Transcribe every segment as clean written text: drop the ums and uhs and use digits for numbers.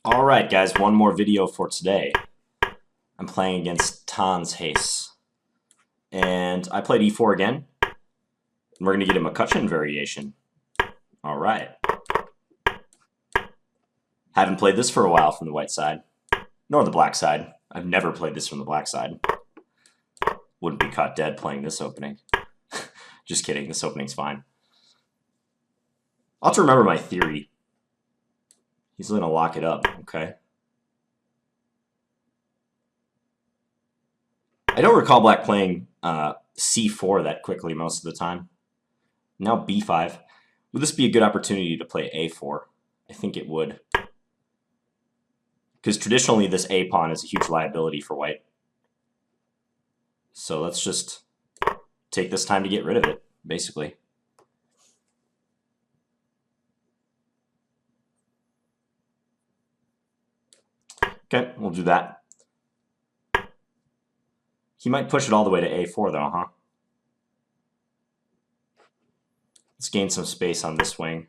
Alright guys, one more video for today. I'm playing against Tans Hayes. And I played e4 again. And we're going to get a McCutcheon variation. Alright. Haven't played this for a while from the white side. Nor the black side. I've never played this from the black side. Wouldn't be caught dead playing this opening. Just kidding, this opening's fine. I'll have to remember my theory. He's going to lock it up, okay? I don't recall black playing c4 that quickly most of the time. Now b5. Would this be a good opportunity to play a4? I think it would. Because traditionally this a pawn is a huge liability for white. So let's just take this time to get rid of it, basically. Okay, we'll do that. He might push it all the way to a4 though, huh? Let's gain some space on this wing.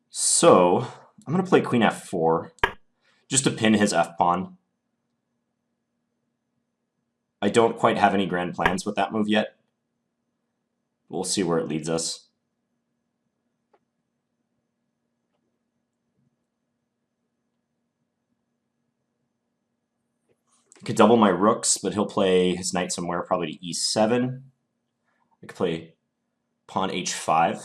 So, I'm going to play queen f4 just to pin his f-pawn. I don't quite have any grand plans with that move yet. We'll see where it leads us. I could double my rooks, but he'll play his knight somewhere, probably to e7. I could play pawn h5.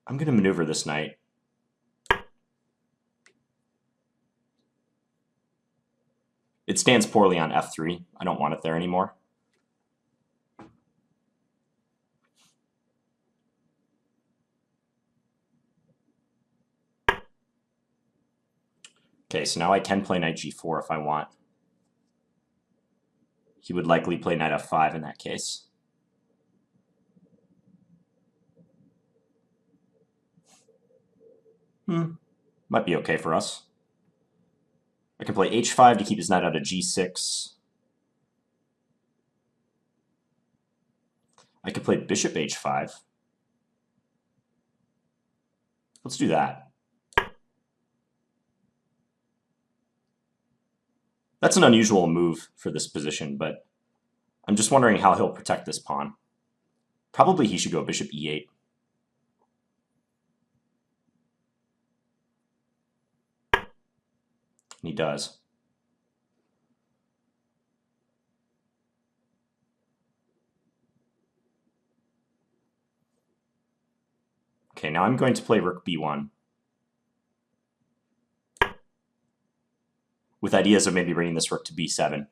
I'm going to maneuver this knight. It stands poorly on f3. I don't want it there anymore. Okay, so now I can play knight g4 if I want. He would likely play knight f5 in that case. Might be okay for us. I can play h5 to keep his knight out of g6. I could play bishop h5. Let's do that. That's an unusual move for this position, but I'm just wondering how he'll protect this pawn. Probably he should go bishop e8. And he does. Okay, now I'm going to play rook b1. With ideas of maybe bringing this rook to b7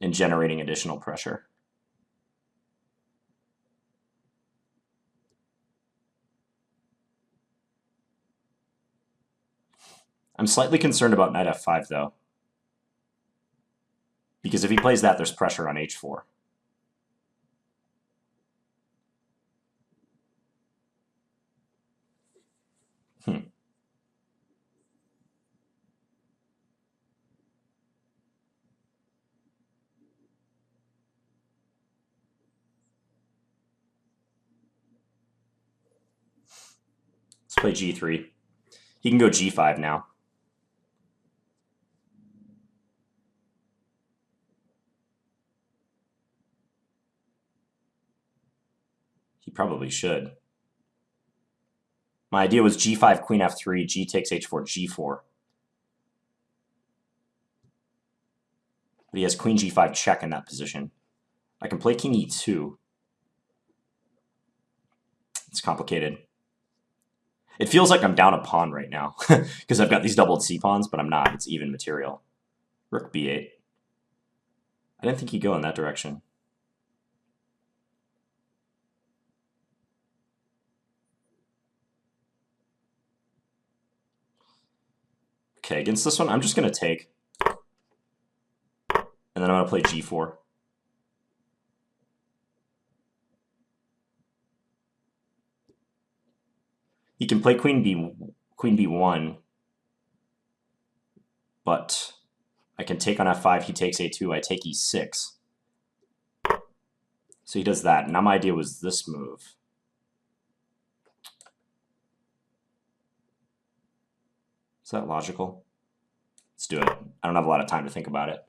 and generating additional pressure. I'm slightly concerned about knight f5 though, because if he plays that, there's pressure on h4. Let's play g3. He can go g5 now. He probably should. My idea was g5, queen f3, g takes h4, g4. But he has queen g5 check in that position. I can play king e2. It's complicated. It feels like I'm down a pawn right now, because I've got these doubled c-pawns, but I'm not. It's even material. Rook b8. I didn't think he'd go in that direction. Okay, against this one, I'm just going to take. And then I'm going to play g4. He can play queen b1. but I can take on f5, he takes a2, I take e6. So he does that. Now my idea was this move. Is that logical? Let's do it. I don't have a lot of time to think about it.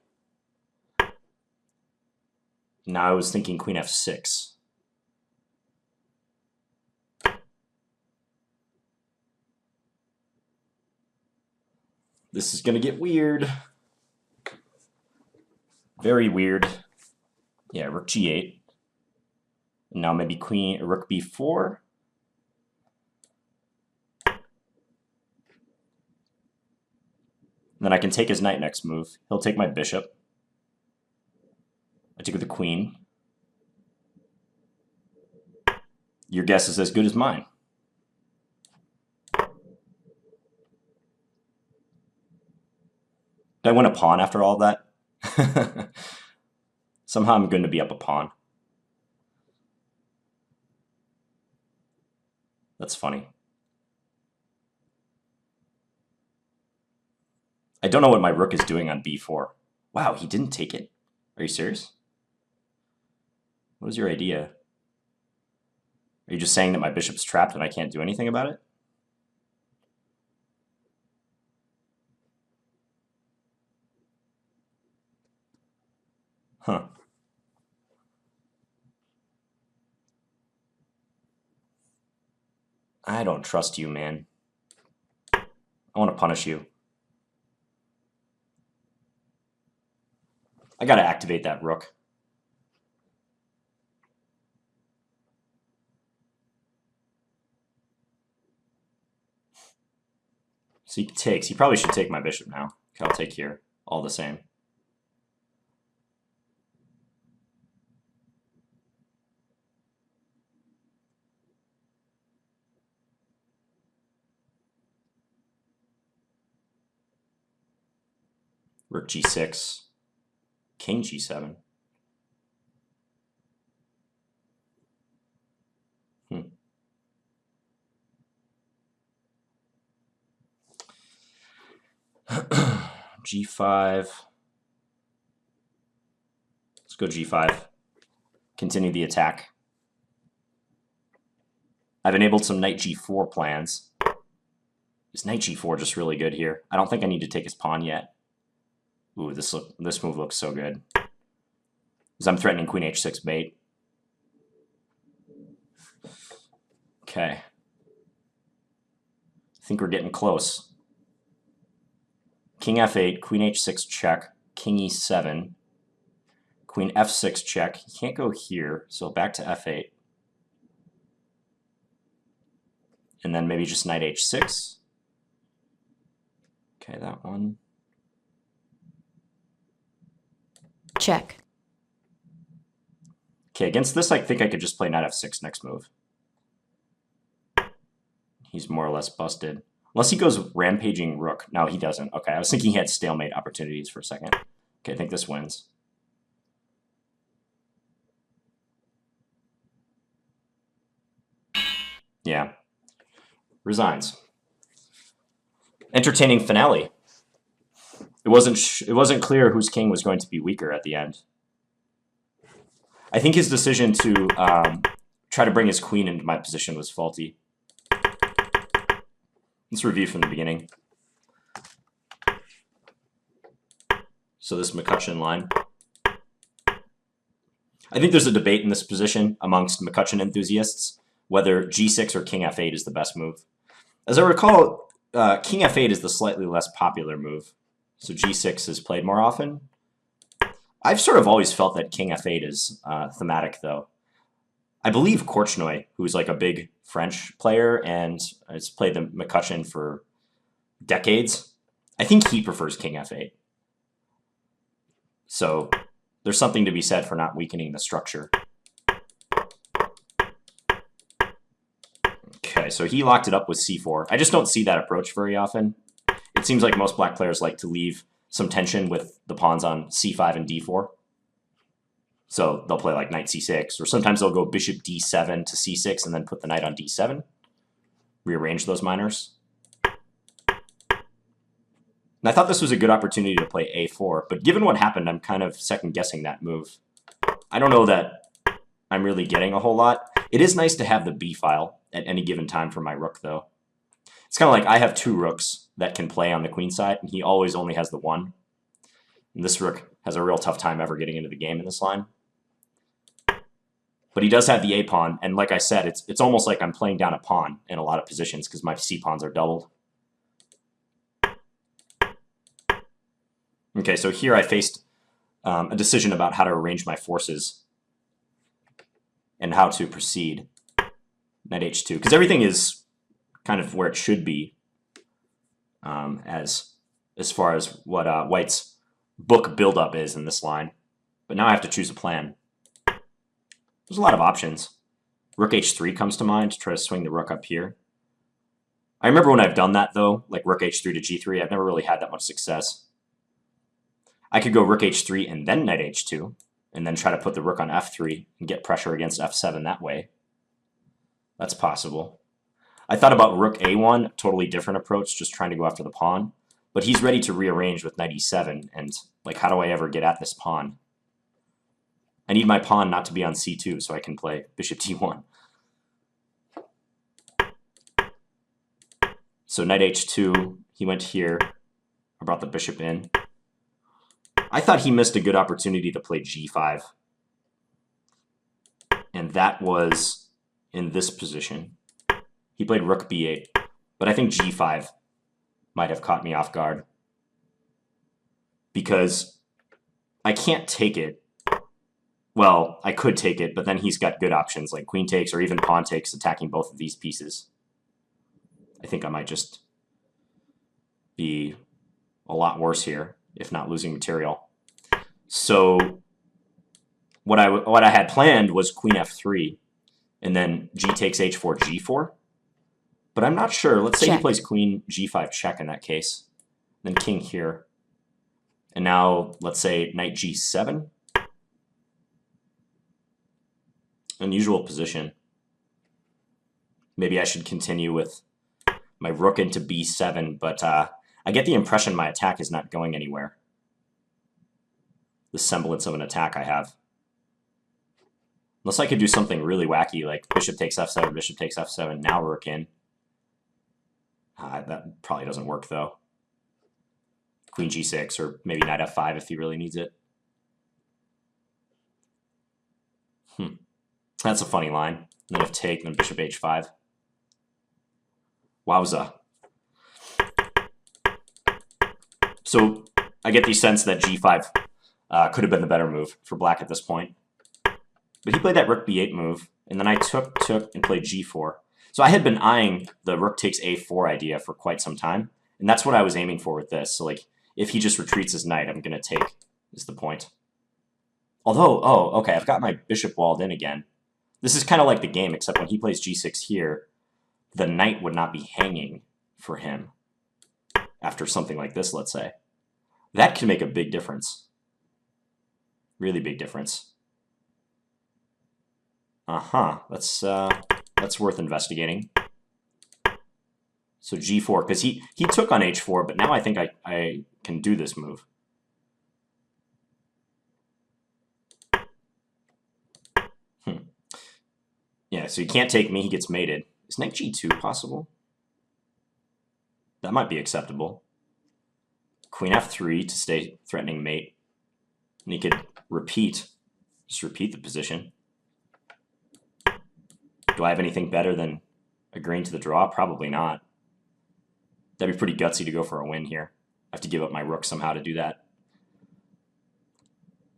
Now I was thinking queen f6. This is going to get weird. Very weird. Yeah, rook g8. And now maybe rook b4. Then I can take his knight next move. He'll take my bishop. I take with the queen. Your guess is as good as mine. Did I win a pawn after all that? Somehow I'm going to be up a pawn. That's funny. I don't know what my rook is doing on b4. Wow, he didn't take it? Are you serious? What was your idea? Are you just saying that my bishop's trapped and I can't do anything about it? Huh. I don't trust you, man. I want to punish you. I gotta activate that rook. So he takes. He probably should take my bishop now. Okay, I'll take here. All the same. Rook g6. King g7. g5. Let's go g5. Continue the attack. I've enabled some knight g4 plans. Is knight g4 just really good here? I don't think I need to take his pawn yet. Ooh, this move looks so good. Because I'm threatening queen h6 mate. Okay. I think we're getting close. King f8, queen h6 check, king e7, queen f6 check. He can't go here, so back to f8. And then maybe just knight h6. Okay, that one. Check. Okay, against this, I think I could just play knight f6 next move. He's more or less busted. Unless he goes rampaging rook. No, he doesn't. Okay, I was thinking he had stalemate opportunities for a second. Okay, I think this wins. Yeah. Resigns. Entertaining finale. It wasn't clear whose king was going to be weaker at the end. I think his decision to try to bring his queen into my position was faulty. Let's review from the beginning. So this McCutcheon line. I think there's a debate in this position amongst McCutcheon enthusiasts whether g6 or king f8 is the best move. As I recall, king f8 is the slightly less popular move, so g6 is played more often. I've sort of always felt that king f8 is thematic, though. I believe Korchnoi, who's like a big French player and has played the McCutcheon for decades, I think he prefers king f8. So there's something to be said for not weakening the structure. Okay, so he locked it up with c4. I just don't see that approach very often. It seems like most black players like to leave some tension with the pawns on c5 and d4. So they'll play like knight c6, or sometimes they'll go bishop d7 to c6 and then put the knight on d7. Rearrange those minors. And I thought this was a good opportunity to play a4, but given what happened, I'm kind of second-guessing that move. I don't know that I'm really getting a whole lot. It is nice to have the b file at any given time for my rook, though. It's kind of like I have 2 rooks that can play on the queen side, and he always only has the 1. And this rook has a real tough time ever getting into the game in this line. But he does have the a pawn, and like I said, it's almost like I'm playing down a pawn in a lot of positions because my c pawns are doubled. Okay, so here I faced a decision about how to arrange my forces and how to proceed. Knight h2, because everything is kind of where it should be as far as what White's book buildup is in this line. But now I have to choose a plan. There's a lot of options. Rook h3 comes to mind to try to swing the rook up here. I remember when I've done that, though, like rook h3 to g3, I've never really had that much success. I could go rook h3 and then knight h2, and then try to put the rook on f3 and get pressure against f7 that way. That's possible. I thought about rook a1, totally different approach, just trying to go after the pawn. But he's ready to rearrange with knight e7, and like, how do I ever get at this pawn? I need my pawn not to be on c2 so I can play bishop d1. So knight h2, he went here. I brought the bishop in. I thought he missed a good opportunity to play g5. And that was in this position. He played rook b8, but I think g5 might have caught me off guard. Because I can't take it. Well, I could take it, but then he's got good options like queen takes or even pawn takes, attacking both of these pieces. I think I might just be a lot worse here, if not losing material. So what I had planned was queen f3, and then g takes h4, g4. But I'm not sure. Let's say he plays queen g5 check in that case. Then king here. And now, let's say knight g7. Unusual position. Maybe I should continue with my rook into b7, but I get the impression my attack is not going anywhere. The semblance of an attack I have. Unless I could do something really wacky, like bishop takes f7, now rook in. That probably doesn't work, though. Queen g6, or maybe knight f5 if he really needs it. That's a funny line. Then if take, then bishop h5. Wowza. So I get the sense that g5 could have been the better move for black at this point. But he played that rook b8 move, and then I took, and played g4. So I had been eyeing the rook takes a4 idea for quite some time, and that's what I was aiming for with this. So like, if he just retreats his knight, I'm going to take, is the point. Although, oh, okay, I've got my bishop walled in again. This is kind of like the game, except when he plays g6 here, the knight would not be hanging for him after something like this, let's say. That can make a big difference. Really big difference. That's worth investigating. So g4, because he took on h4, but now I think I can do this move. Yeah, so he can't take me, he gets mated. Is knight g2 possible? That might be acceptable. Queen f3 to stay threatening mate. And he could just repeat the position. Do I have anything better than agreeing to the draw? Probably not. That'd be pretty gutsy to go for a win here. I have to give up my rook somehow to do that.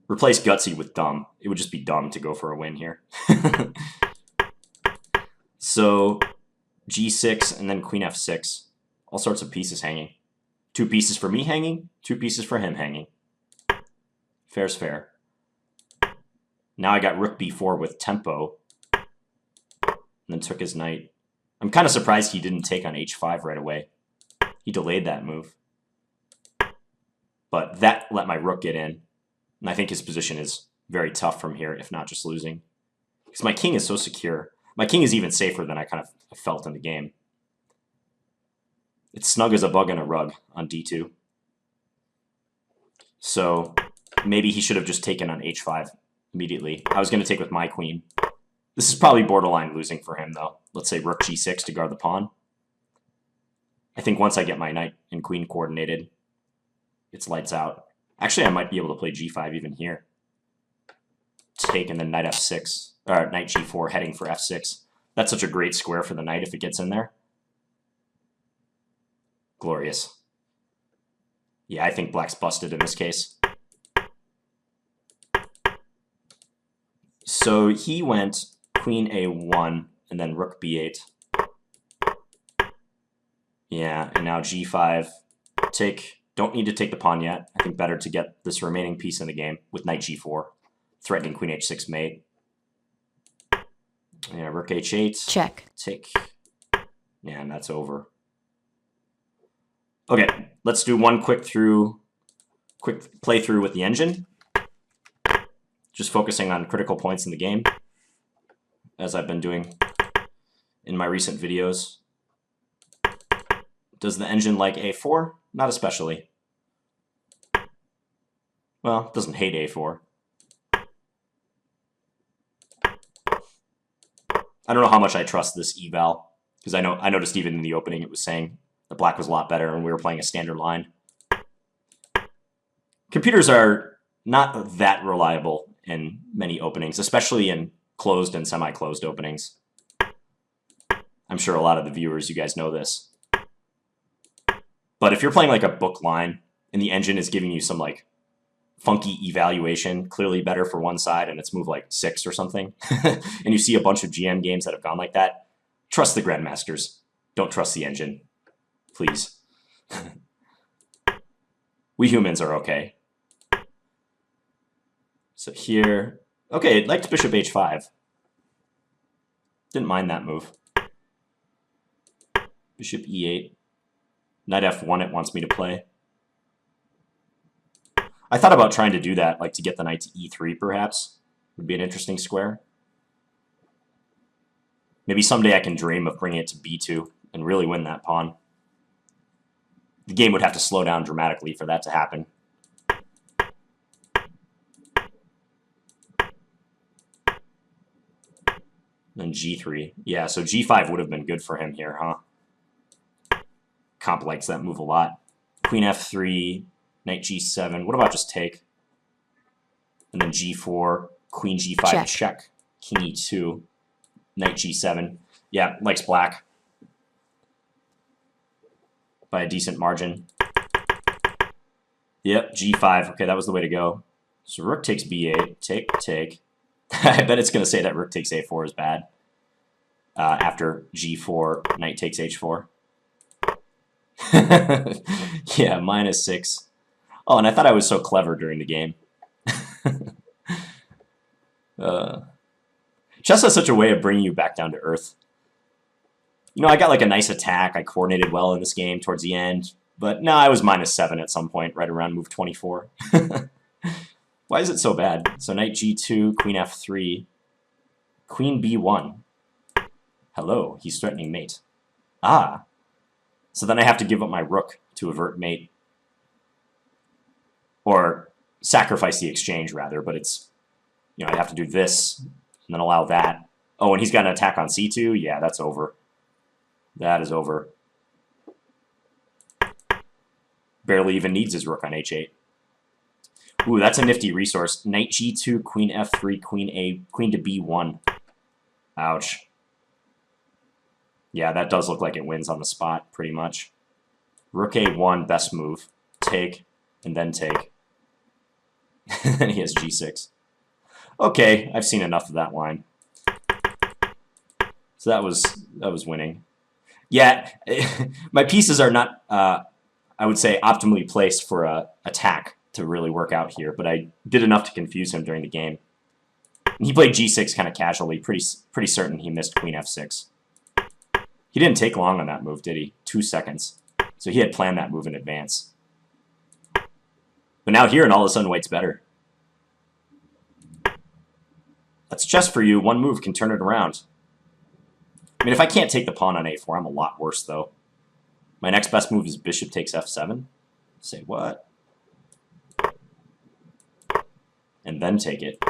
Replace gutsy with dumb. It would just be dumb to go for a win here. So g6 and then queen f6. All sorts of pieces hanging. 2 pieces for me hanging, 2 pieces for him hanging. Fair's fair. Now I got rook b4 with tempo. And then took his knight. I'm kind of surprised he didn't take on h5 right away. He delayed that move. But that let my rook get in. And I think his position is very tough from here, if not just losing. Because my king is so secure. My king is even safer than I kind of felt in the game. It's snug as a bug in a rug on d2. So maybe he should have just taken on h5 immediately. I was going to take with my queen. This is probably borderline losing for him, though. Let's say rook g6 to guard the pawn. I think once I get my knight and queen coordinated, it's lights out. Actually, I might be able to play g5 even here. Take and then knight f6, or knight g4 heading for f6. That's such a great square for the knight if it gets in there. Glorious. Yeah, I think black's busted in this case. So he went queen a1 and then rook b8. Yeah, and now g5. Take. Don't need to take the pawn yet. I think better to get this remaining piece in the game with knight g4, threatening queen h6 mate. Yeah, rook h8. Check. Take. Yeah, and that's over. Okay, let's do one quick playthrough with the engine. Just focusing on critical points in the game, as I've been doing in my recent videos. Does the engine like a4? Not especially. Well, it doesn't hate a4. I don't know how much I trust this eval, because I noticed even in the opening it was saying the black was a lot better and we were playing a standard line. Computers are not that reliable in many openings, especially in closed and semi-closed openings. I'm sure a lot of the viewers, you guys know this. But if you're playing like a book line and the engine is giving you some like funky evaluation, clearly better for one side and it's moved like 6 or something, and you see a bunch of GM games that have gone like that, trust the grandmasters. Don't trust the engine. Please. We humans are okay. So here, okay, it liked bishop h5. Didn't mind that move. Bishop e8. Knight f1 it wants me to play. I thought about trying to do that, like to get the knight to e3 perhaps. Would be an interesting square. Maybe someday I can dream of bringing it to b2 and really win that pawn. The game would have to slow down dramatically for that to happen. Then g3. Yeah, so g5 would have been good for him here, huh? Comp likes that move a lot. Queen f3, knight g7. What about just take? And then g4, queen g5 check. King e2, knight g7. Yeah, likes black by a decent margin. Yep, g5. Okay, that was the way to go. So rook takes b8. Take. I bet it's going to say that rook takes a4 is bad. After g4, knight takes h4. Yeah, -6. Oh, and I thought I was so clever during the game. Chess has such a way of bringing you back down to earth. You know, I got like a nice attack. I coordinated well in this game towards the end. But no, I was -7 at some point, right around move 24. Why is it so bad? So knight g2, queen f3, queen b1. Hello, he's threatening mate. Ah. So then I have to give up my rook to avert mate. Or sacrifice the exchange, rather, but it's, you know, I'd have to do this, and then allow that. Oh, and he's got an attack on c2? Yeah, that's over. That is over. Barely even needs his rook on h8. Ooh, that's a nifty resource. Knight g2, queen f3, queen to b1. Ouch. Yeah, that does look like it wins on the spot, pretty much. Rook a1, best move. Take, and then take. Then he has g6. Okay, I've seen enough of that line. So that was winning. Yeah, my pieces are not, I would say, optimally placed for a attack to really work out here, but I did enough to confuse him during the game. And he played g6 kind of casually, pretty certain he missed queen f6. He didn't take long on that move, did he? 2 seconds. So he had planned that move in advance. But now here, and all of a sudden, white's better. That's chess for you. One move can turn it around. I mean, if I can't take the pawn on a4, I'm a lot worse, though. My next best move is bishop takes f7. Say what? and then take it.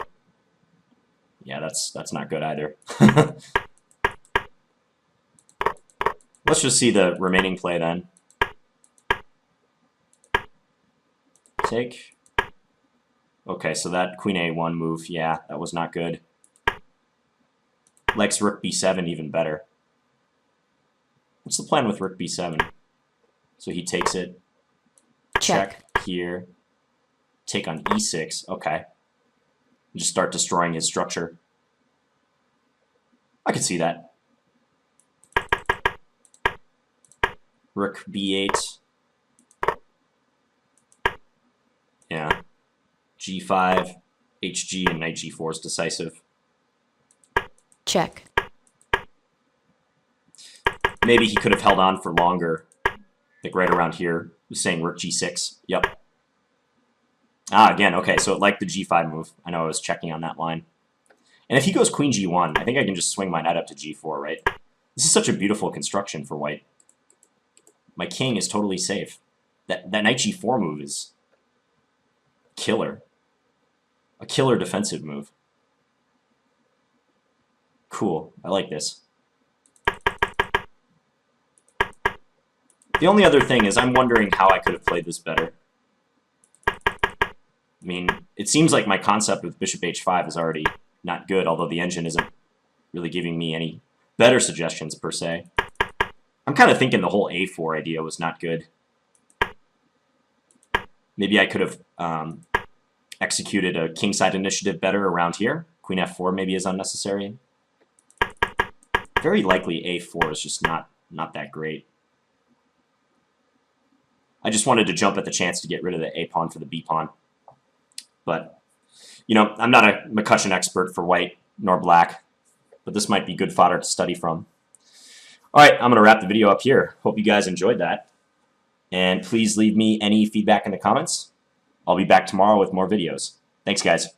Yeah, that's not good either. Let's just see the remaining play then. Take. Okay, so that queen a1 move, yeah, that was not good. Likes rook b7 even better. What's the plan with rook b7? So he takes it. Check. Here. Take on e6. Okay. Just start destroying his structure. I could see that. Rook b8. Yeah. g5, hg, and knight g4 is decisive. Check. Maybe he could have held on for longer. Like right around here. Saying rook g6. Yep. Ah, again, okay, so it liked the g5 move. I know I was checking on that line. And if he goes queen g1, I think I can just swing my knight up to g4, right? This is such a beautiful construction for white. My king is totally safe. That knight g4 move is killer. A killer defensive move. Cool. I like this. The only other thing is I'm wondering how I could have played this better. I mean, it seems like my concept with bishop h5 is already not good, although the engine isn't really giving me any better suggestions per se. I'm kind of thinking the whole a4 idea was not good. Maybe I could have executed a kingside initiative better around here. Queen f4 maybe is unnecessary. Very likely a4 is just not that great. I just wanted to jump at the chance to get rid of the a-pawn for the b-pawn. But, you know, I'm not a McCutcheon expert for white nor black, but this might be good fodder to study from. All right, I'm going to wrap the video up here. Hope you guys enjoyed that. And please leave me any feedback in the comments. I'll be back tomorrow with more videos. Thanks, guys.